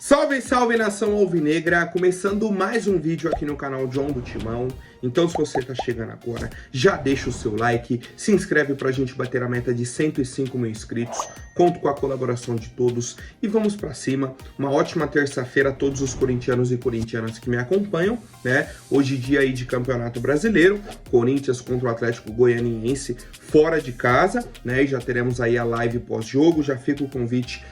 Salve, salve nação alvinegra, começando mais um vídeo aqui no canal John do Timão. Então se você tá chegando agora, já deixa o seu like, se inscreve pra gente bater a meta de 105 mil inscritos, conto com a colaboração de todos e vamos pra cima. Uma ótima terça-feira a todos os corintianos e corintianas que me acompanham, né? Hoje dia aí de Campeonato Brasileiro, Corinthians contra o Atlético Goianiense fora de casa, né? E já teremos aí a live pós-jogo, já fica o convite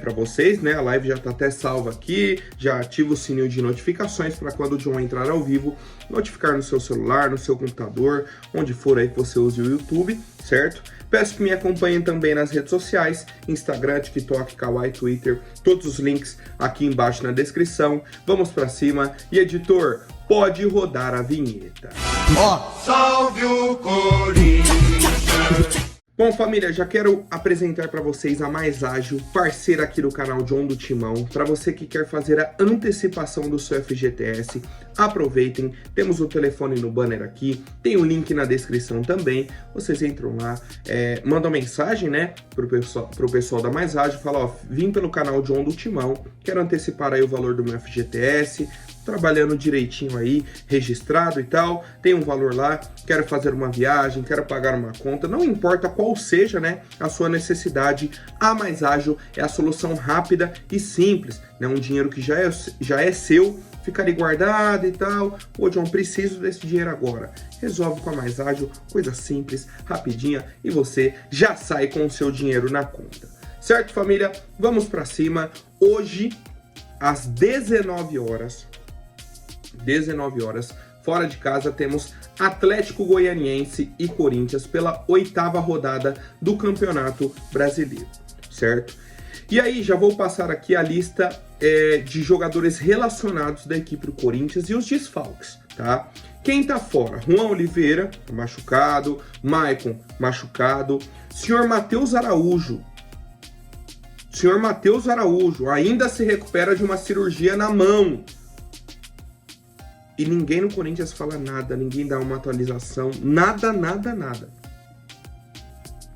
para vocês, né? A live já tá até salva aqui, já ativa o sininho de notificações para quando o John entrar ao vivo, notificar no seu celular, no seu computador, onde for aí que você use o YouTube, certo? Peço que me acompanhem também nas redes sociais, Instagram, TikTok, Kawaii, Twitter, todos os links aqui embaixo na descrição. Vamos pra cima e editor, pode rodar a vinheta. Salve o Corinthians! Bom, família, já quero apresentar para vocês a Mais Ágil, parceira aqui do canal John do Timão. Para você que quer fazer a antecipação do seu FGTS, aproveitem, temos o telefone no banner aqui, tem o link na descrição também. Vocês entram lá, mandam mensagem, né, pro pessoal da Mais Ágil, fala, ó, vim pelo canal John do Timão, quero antecipar aí o valor do meu FGTS, trabalhando direitinho aí, registrado e tal, tem um valor lá, quero fazer uma viagem, quero pagar uma conta, não importa qual seja, né, a sua necessidade, a Mais Ágil é a solução rápida e simples, né, um dinheiro que já é seu, fica ali guardado e tal, pô, John, preciso desse dinheiro agora, resolve com a Mais Ágil, coisa simples, rapidinha, e você já sai com o seu dinheiro na conta, certo, família? Vamos pra cima, hoje, às 19 horas, fora de casa, temos Atlético Goianiense e Corinthians pela 8ª rodada do Campeonato Brasileiro, certo? E aí, já vou passar aqui a lista de jogadores relacionados da equipe do Corinthians e os desfalques, tá? Quem tá fora? Juan Oliveira, machucado, Maicon, machucado, Senhor Matheus Araújo ainda se recupera de uma cirurgia na mão. E ninguém no Corinthians fala nada, ninguém dá uma atualização, nada.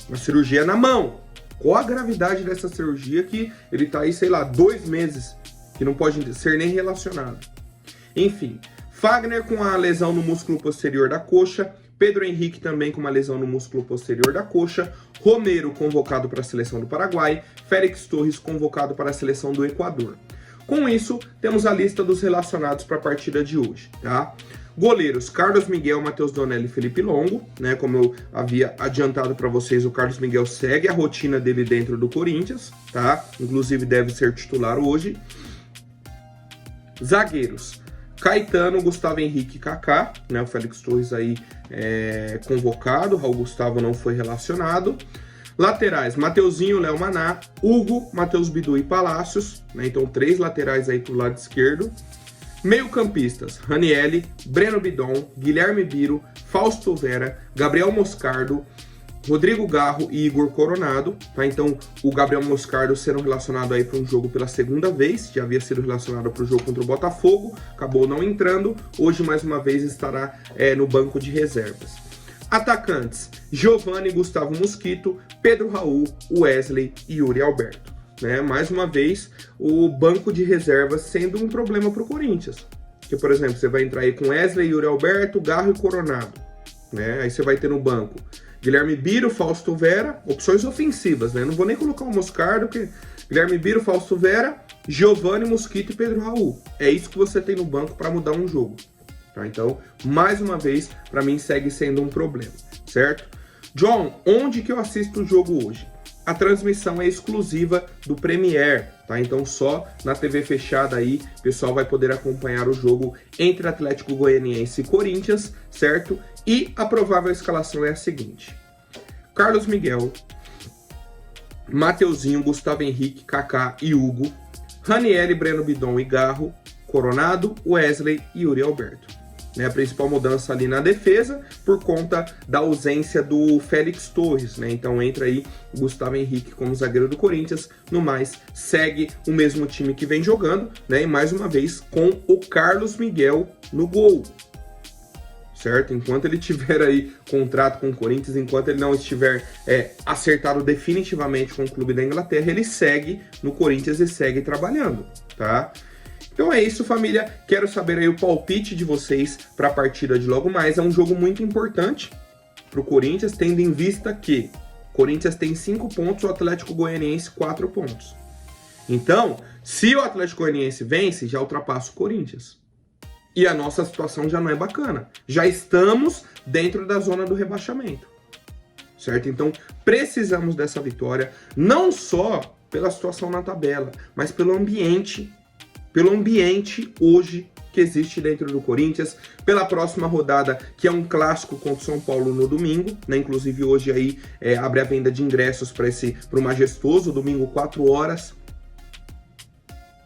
Uma cirurgia na mão. Qual a gravidade dessa cirurgia que ele tá aí, sei lá, 2 meses, que não pode ser nem relacionado. Enfim, Fagner com a lesão no músculo posterior da coxa, Pedro Henrique também com uma lesão no músculo posterior da coxa, Romero convocado para a seleção do Paraguai, Félix Torres convocado para a seleção do Equador. Com isso, temos a lista dos relacionados para a partida de hoje, tá? Goleiros, Carlos Miguel, Matheus Donelli e Felipe Longo, né? Como eu havia adiantado para vocês, o Carlos Miguel segue a rotina dele dentro do Corinthians, tá? Inclusive deve ser titular hoje. Zagueiros, Caetano, Gustavo Henrique e Kaká, né? O Félix Torres aí convocado, o Raul Gustavo não foi relacionado. Laterais, Mateuzinho, Léo Maná, Hugo, Matheus Bidu e Palácios, né? Então 3 laterais aí pro lado esquerdo. Meio-campistas, Ranielli, Breno Bidon, Guilherme Biro, Fausto Vera, Gabriel Moscardo, Rodrigo Garro e Igor Coronado, tá? Então o Gabriel Moscardo serão relacionado aí para um jogo pela 2ª vez, já havia sido relacionado para o jogo contra o Botafogo, acabou não entrando, hoje mais uma vez estará no banco de reservas. Atacantes, Giovani, Gustavo Mosquito, Pedro Raul, Wesley e Yuri Alberto. Né? Mais uma vez, o banco de reservas sendo um problema para o Corinthians. Que, por exemplo, você vai entrar aí com Wesley, Yuri Alberto, Garro e Coronado. Né? Aí você vai ter no banco Guilherme Biro, Fausto Vera, opções ofensivas. Né? Não vou nem colocar o Moscardo, porque Guilherme Biro, Fausto Vera, Giovani, Mosquito e Pedro Raul. É isso que você tem no banco para mudar um jogo. Tá? Então, mais uma vez, para mim segue sendo um problema, certo? John, onde que eu assisto o jogo hoje? A transmissão é exclusiva do Premier, tá? Então só na TV fechada aí, o pessoal vai poder acompanhar o jogo entre Atlético Goianiense e Corinthians, certo? E a provável escalação é a seguinte: Carlos Miguel, Mateuzinho, Gustavo Henrique, Kaká e Hugo, Ranielli, Breno Bidon e Garro, Coronado, Wesley e Yuri Alberto. Né, a principal mudança ali na defesa, por conta da ausência do Félix Torres, né? Então entra aí o Gustavo Henrique como zagueiro do Corinthians, no mais, segue o mesmo time que vem jogando, né? E mais uma vez com o Carlos Miguel no gol, certo? Enquanto ele tiver aí contrato com o Corinthians, enquanto ele não estiver acertado definitivamente com o clube da Inglaterra, ele segue no Corinthians e segue trabalhando, tá? Então é isso, família. Quero saber aí o palpite de vocês para a partida de logo mais. É um jogo muito importante para o Corinthians, tendo em vista que o Corinthians tem 5 pontos, o Atlético Goianiense 4 pontos. Então, se o Atlético Goianiense vence, já ultrapassa o Corinthians. E a nossa situação já não é bacana. Já estamos dentro da zona do rebaixamento. Certo? Então, precisamos dessa vitória, não só pela situação na tabela, mas pelo ambiente hoje que existe dentro do Corinthians, pela próxima rodada, que é um clássico contra o São Paulo no domingo, né? Inclusive hoje aí abre a venda de ingressos para o Majestoso, domingo 4 horas.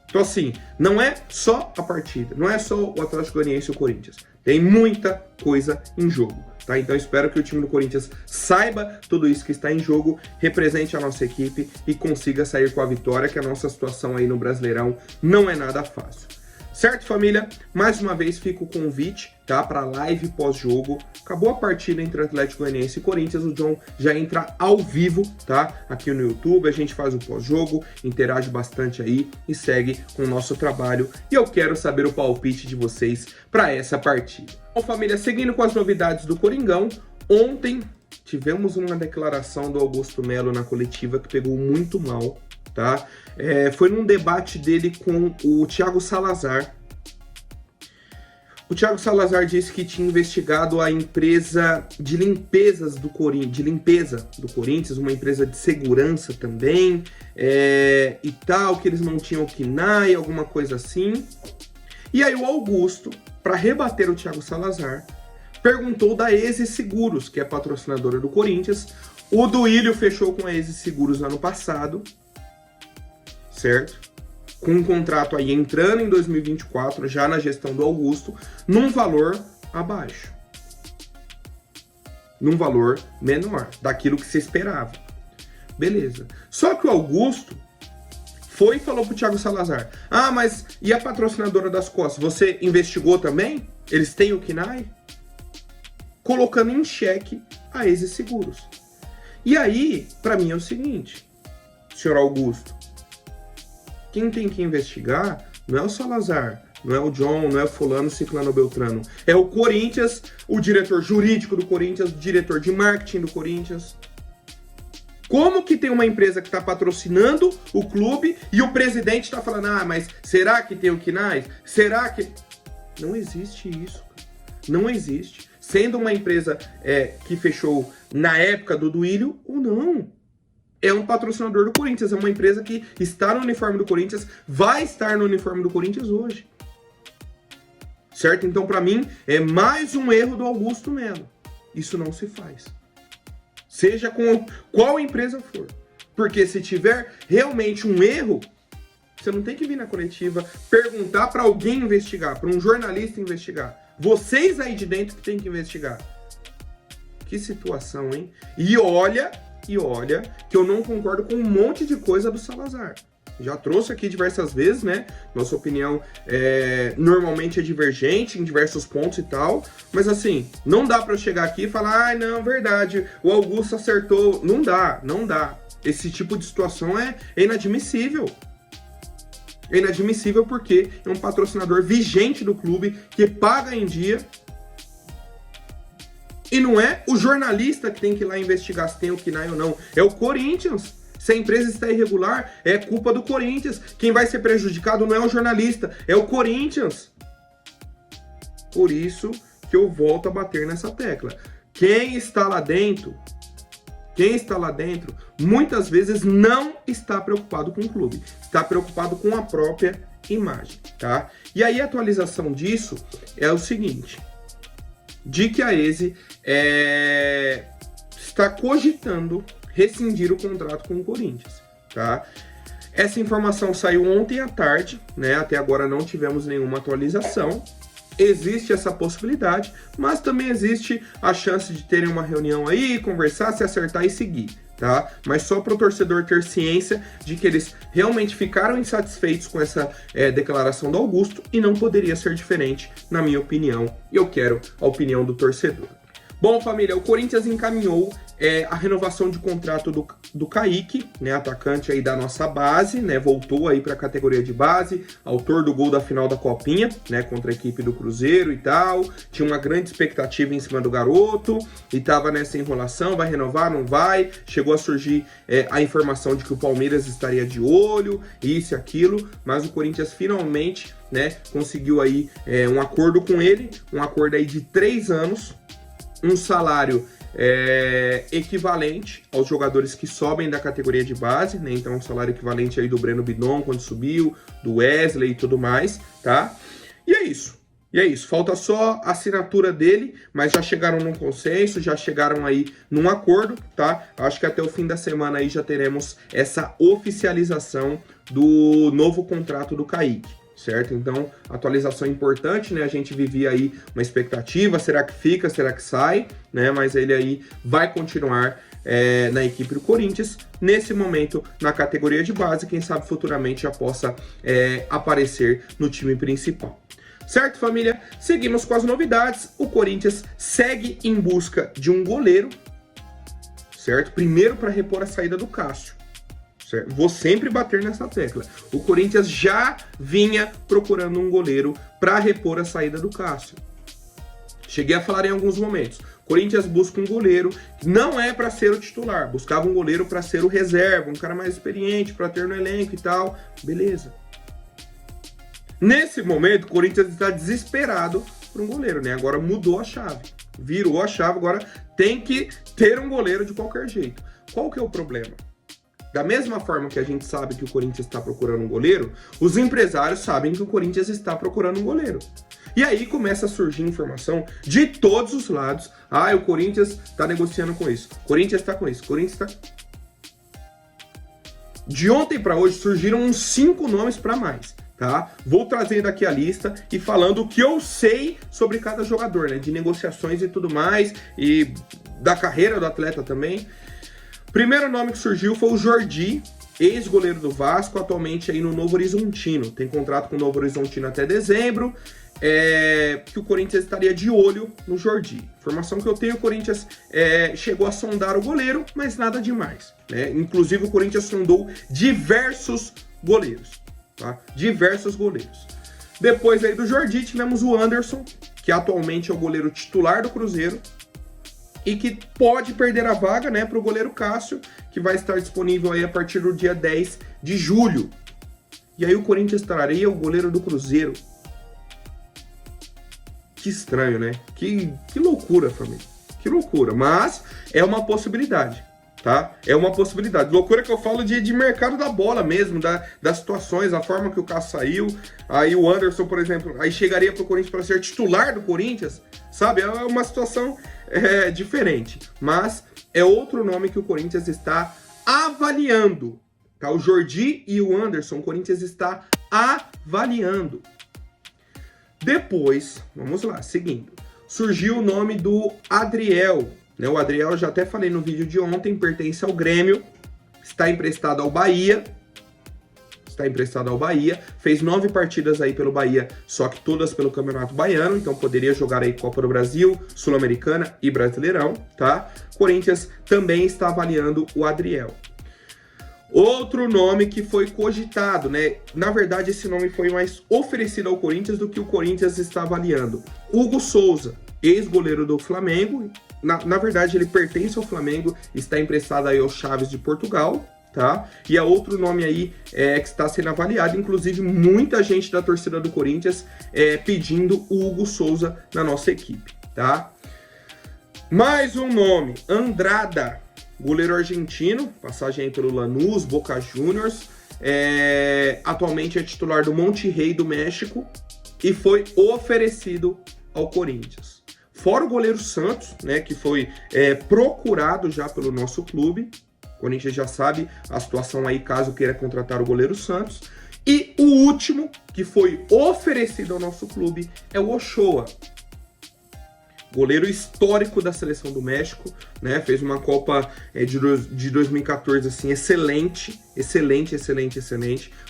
Então assim, não é só a partida, não é só o Atlético Goianiense e o Corinthians. Tem muita coisa em jogo. Tá? Então espero que o time do Corinthians saiba tudo isso que está em jogo, represente a nossa equipe e consiga sair com a vitória, que a nossa situação aí no Brasileirão não é nada fácil. Certo, família? Mais uma vez fica o convite, tá? Para live pós-jogo. Acabou a partida entre Atlético Goianiense e Corinthians, o John já entra ao vivo, tá? Aqui no YouTube, a gente faz o pós-jogo, interage bastante aí e segue com o nosso trabalho. E eu quero saber o palpite de vocês para essa partida. Bom, família, seguindo com as novidades do Coringão, ontem tivemos uma declaração do Augusto Melo na coletiva que pegou muito mal, tá? Foi num debate dele com o Thiago Salazar. O Thiago Salazar disse que tinha investigado a empresa de limpeza do Corinthians, uma empresa de segurança também, e tal, que eles não tinham KNAI, alguma coisa assim. E aí o Augusto, para rebater o Thiago Salazar, perguntou da Eze Seguros, que é patrocinadora do Corinthians. O Duílio fechou com a Eze Seguros ano passado, certo? Com um contrato aí entrando em 2024, já na gestão do Augusto, num valor abaixo. Num valor menor, daquilo que se esperava. Beleza. Só que o Augusto foi e falou pro Thiago Salazar: ah, mas e a patrocinadora das costas? Você investigou também? Eles têm o KNAI? Colocando em xeque a Eze Seguros. E aí, para mim é o seguinte, senhor Augusto, quem tem que investigar não é o Salazar, não é o John, não é o fulano, ciclano, beltrano. É o Corinthians, o diretor jurídico do Corinthians, o diretor de marketing do Corinthians. Como que tem uma empresa que está patrocinando o clube e o presidente está falando: ah, mas será que tem o KNAI? Será que... Não existe isso, cara. Não existe. Sendo uma empresa que fechou na época do Duílio ou não. É um patrocinador do Corinthians, é uma empresa que está no uniforme do Corinthians, vai estar no uniforme do Corinthians hoje. Certo? Então, para mim, é mais um erro do Augusto Melo. Isso não se faz. Seja com qual empresa for. Porque se tiver realmente um erro, você não tem que vir na coletiva perguntar para alguém investigar, para um jornalista investigar. Vocês aí de dentro que tem que investigar. Que situação, hein? E olha que eu não concordo com um monte de coisa do Salazar. Já trouxe aqui diversas vezes, né? Nossa opinião normalmente é divergente em diversos pontos e tal. Mas assim, não dá pra eu chegar aqui e falar: ah, não, verdade, o Augusto acertou. Não dá. Esse tipo de situação é inadmissível. É inadmissível porque é um patrocinador vigente do clube, que paga em dia. E não é o jornalista que tem que ir lá investigar se tem o KNAI ou não. É o Corinthians. Se a empresa está irregular, é culpa do Corinthians. Quem vai ser prejudicado não é o jornalista, é o Corinthians. Por isso que eu volto a bater nessa tecla. Quem está lá dentro, muitas vezes não está preocupado com o clube. Está preocupado com a própria imagem, tá? E aí a atualização disso é o seguinte: de que a Eze está cogitando rescindir o contrato com o Corinthians, tá? Essa informação saiu ontem à tarde, né? Até agora não tivemos nenhuma atualização. Existe essa possibilidade, mas também existe a chance de terem uma reunião aí, conversar, se acertar e seguir, tá? Mas só para o torcedor ter ciência de que eles realmente ficaram insatisfeitos com essa declaração do Augusto, e não poderia ser diferente, na minha opinião, e eu quero a opinião do torcedor. Bom, família, o Corinthians encaminhou a renovação de contrato do Kaique, né, atacante aí da nossa base, né, voltou aí para a categoria de base, autor do gol da final da Copinha, né, contra a equipe do Cruzeiro e tal, tinha uma grande expectativa em cima do garoto, e tava nessa enrolação, vai renovar, não vai, chegou a surgir a informação de que o Palmeiras estaria de olho, isso e aquilo, mas o Corinthians finalmente, né, conseguiu aí um acordo com ele, um acordo aí de 3 anos, um salário equivalente aos jogadores que sobem da categoria de base, né? Então um salário equivalente aí do Breno Bidon quando subiu, do Wesley e tudo mais, tá? E é isso. Falta só a assinatura dele, mas já chegaram num consenso, já chegaram aí num acordo, tá? Acho que até o fim da semana aí já teremos essa oficialização do novo contrato do Kaique. Certo? Então, atualização importante, né? A gente vivia aí uma expectativa, será que fica, será que sai, né? Mas ele aí vai continuar na equipe do Corinthians, nesse momento na categoria de base, quem sabe futuramente já possa aparecer no time principal. Certo, família? Seguimos com as novidades. O Corinthians segue em busca de um goleiro, certo? Primeiro para repor a saída do Cássio. Certo? Vou sempre bater nessa tecla. O Corinthians já vinha procurando um goleiro para repor a saída do Cássio. Cheguei a falar em alguns momentos. O Corinthians busca um goleiro que não é para ser o titular. Buscava um goleiro para ser o reserva, um cara mais experiente, para ter no elenco e tal. Beleza. Nesse momento, o Corinthians está desesperado por um goleiro, né? Agora mudou a chave. Virou a chave, agora tem que ter um goleiro de qualquer jeito. Qual que é o problema? Da mesma forma que a gente sabe que o Corinthians está procurando um goleiro, os empresários sabem que o Corinthians está procurando um goleiro. E aí começa a surgir informação de todos os lados. Ah, o Corinthians está negociando com isso. O Corinthians está com isso. O Corinthians está... De ontem para hoje surgiram uns 5 nomes para mais, tá? Vou trazendo aqui a lista e falando o que eu sei sobre cada jogador, né? De negociações e tudo mais, e da carreira do atleta também. Primeiro nome que surgiu foi o Jordi, ex-goleiro do Vasco, atualmente aí no Novo Horizontino. Tem contrato com o Novo Horizontino até dezembro, que o Corinthians estaria de olho no Jordi. Informação que eu tenho, o Corinthians chegou a sondar o goleiro, mas nada demais, né? Inclusive o Corinthians sondou diversos goleiros, tá? Diversos goleiros. Depois aí do Jordi tivemos o Anderson, que atualmente é o goleiro titular do Cruzeiro, e que pode perder a vaga, né, para o goleiro Cássio, que vai estar disponível aí a partir do dia 10 de julho. E aí o Corinthians traria o goleiro do Cruzeiro. Que estranho, né? Que loucura, família. Que loucura. Mas é uma possibilidade, tá? É uma possibilidade. Loucura que eu falo de mercado da bola mesmo, das situações, a forma que o Cássio saiu. Aí o Anderson, por exemplo, aí chegaria para o Corinthians para ser titular do Corinthians, sabe? É uma situação diferente. Mas é outro nome que o Corinthians está avaliando, tá? O Jordi e o Anderson, o Corinthians está avaliando. Depois, vamos lá, seguindo. Surgiu o nome do Adriel, né? O Adriel, já até falei no vídeo de ontem, pertence ao Grêmio, está emprestado ao Bahia. Fez 9 partidas aí pelo Bahia, só que todas pelo Campeonato Baiano, então poderia jogar aí Copa do Brasil, Sul-Americana e Brasileirão, tá? Corinthians também está avaliando o Adriel. Outro nome que foi cogitado, né? Na verdade, esse nome foi mais oferecido ao Corinthians do que o Corinthians está avaliando. Hugo Souza, ex-goleiro do Flamengo. Na verdade, ele pertence ao Flamengo, está emprestado aí ao Chaves de Portugal, tá? E é outro nome aí que está sendo avaliado, inclusive muita gente da torcida do Corinthians pedindo o Hugo Souza na nossa equipe, tá? Mais um nome, Andrada, goleiro argentino, passagem aí pelo Lanús, Boca Juniors, atualmente é titular do Monterrey do México e foi oferecido ao Corinthians. Fora o goleiro Santos, né, que foi procurado já pelo nosso clube. O Corinthians já sabe a situação aí caso queira contratar o goleiro Santos. E o último que foi oferecido ao nosso clube é o Ochoa, goleiro histórico da seleção do México, né? Fez uma Copa de 2014 assim excelente.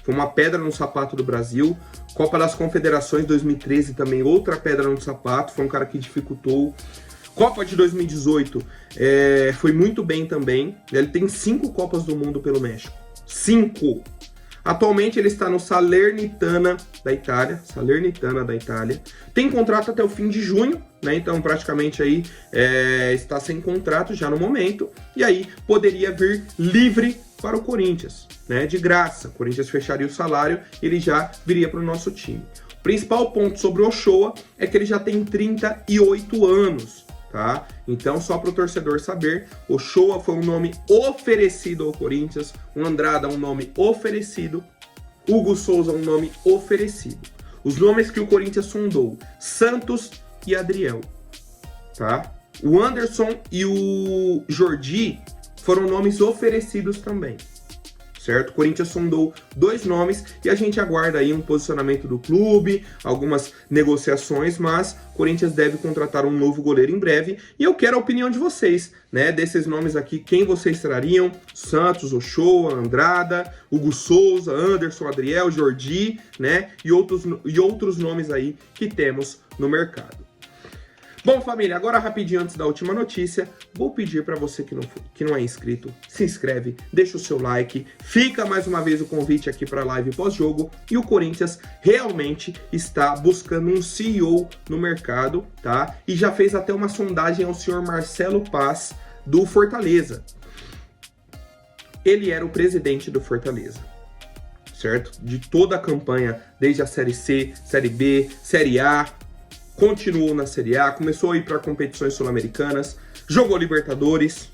Foi uma pedra no sapato do Brasil. Copa das Confederações 2013 também, outra pedra no sapato. Foi um cara que dificultou. Copa de 2018 foi muito bem também. Ele tem 5 Copas do Mundo pelo México. 5! Atualmente ele está no Salernitana da Itália. Tem contrato até o fim de junho, né? Então praticamente aí está sem contrato já no momento. E aí poderia vir livre para o Corinthians, né? De graça. O Corinthians fecharia o salário e ele já viria para o nosso time. O principal ponto sobre o Ochoa é que ele já tem 38 anos. Tá? Então, só para o torcedor saber, Ochoa foi um nome oferecido ao Corinthians, o Andrada um nome oferecido, Hugo Souza um nome oferecido. Os nomes que o Corinthians sondou, Santos e Adriel, tá? O Anderson e o Jordi foram nomes oferecidos também, certo? O Corinthians sondou 2 nomes e a gente aguarda aí um posicionamento do clube, algumas negociações, mas o Corinthians deve contratar um novo goleiro em breve e eu quero a opinião de vocês, né? Desses nomes aqui, quem vocês trariam? Santos, Ochoa, Andrada, Hugo Souza, Anderson, Adriel, Jordi, né? E outros nomes aí que temos no mercado. Bom, família, agora rapidinho antes da última notícia, vou pedir para você que não é inscrito, se inscreve, deixa o seu like, fica mais uma vez o convite aqui para a live pós-jogo e o Corinthians realmente está buscando um CEO no mercado, tá? E já fez até uma sondagem ao senhor Marcelo Paz do Fortaleza. Ele era o presidente do Fortaleza, certo? De toda a campanha, desde a Série C, Série B, Série A, continuou na Série A, começou a ir para competições sul-americanas, jogou Libertadores.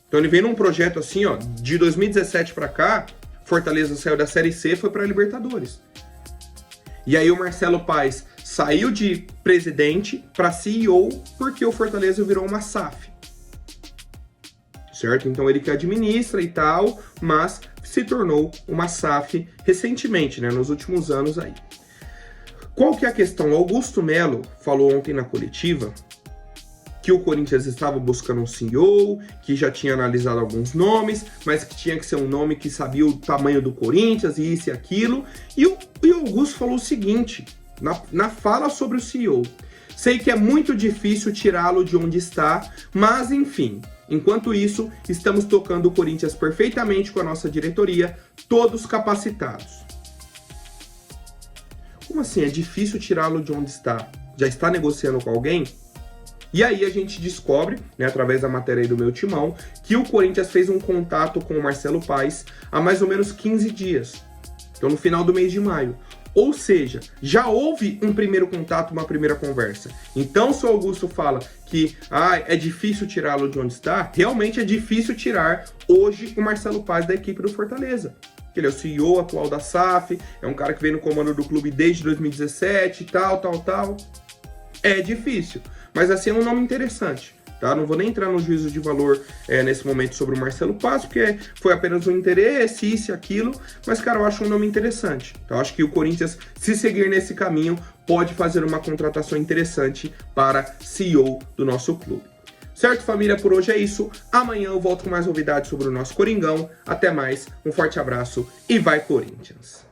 Então ele veio num projeto assim, ó, de 2017 para cá, Fortaleza saiu da Série C e foi para Libertadores. E aí o Marcelo Paz saiu de presidente para CEO porque o Fortaleza virou uma SAF. Certo? Então ele que administra e tal, mas se tornou uma SAF recentemente, né, nos últimos anos aí. Qual que é a questão? Augusto Melo falou ontem na coletiva que o Corinthians estava buscando um CEO, que já tinha analisado alguns nomes, mas que tinha que ser um nome que sabia o tamanho do Corinthians e isso e aquilo. E o Augusto falou o seguinte, na fala sobre o CEO: sei que é muito difícil tirá-lo de onde está, mas enfim, enquanto isso, estamos tocando o Corinthians perfeitamente com a nossa diretoria, todos capacitados. Como assim? É difícil tirá-lo de onde está? Já está negociando com alguém? E aí a gente descobre, né, através da matéria aí do meu timão, que o Corinthians fez um contato com o Marcelo Paz há mais ou menos 15 dias. Então no final do mês de maio. Ou seja, já houve um primeiro contato, uma primeira conversa. Então se o Augusto fala que é difícil tirá-lo de onde está, realmente é difícil tirar hoje o Marcelo Paz da equipe do Fortaleza. Ele é o CEO atual da SAF, é um cara que vem no comando do clube desde 2017 e tal. É difícil, mas assim é um nome interessante, tá? Não vou nem entrar no juízo de valor nesse momento sobre o Marcelo Paz, porque foi apenas um interesse, isso e aquilo, mas, cara, eu acho um nome interessante. Então, eu acho que o Corinthians, se seguir nesse caminho, pode fazer uma contratação interessante para CEO do nosso clube. Certo, família? Por hoje é isso. Amanhã eu volto com mais novidades sobre o nosso Coringão. Até mais, um forte abraço e vai Corinthians!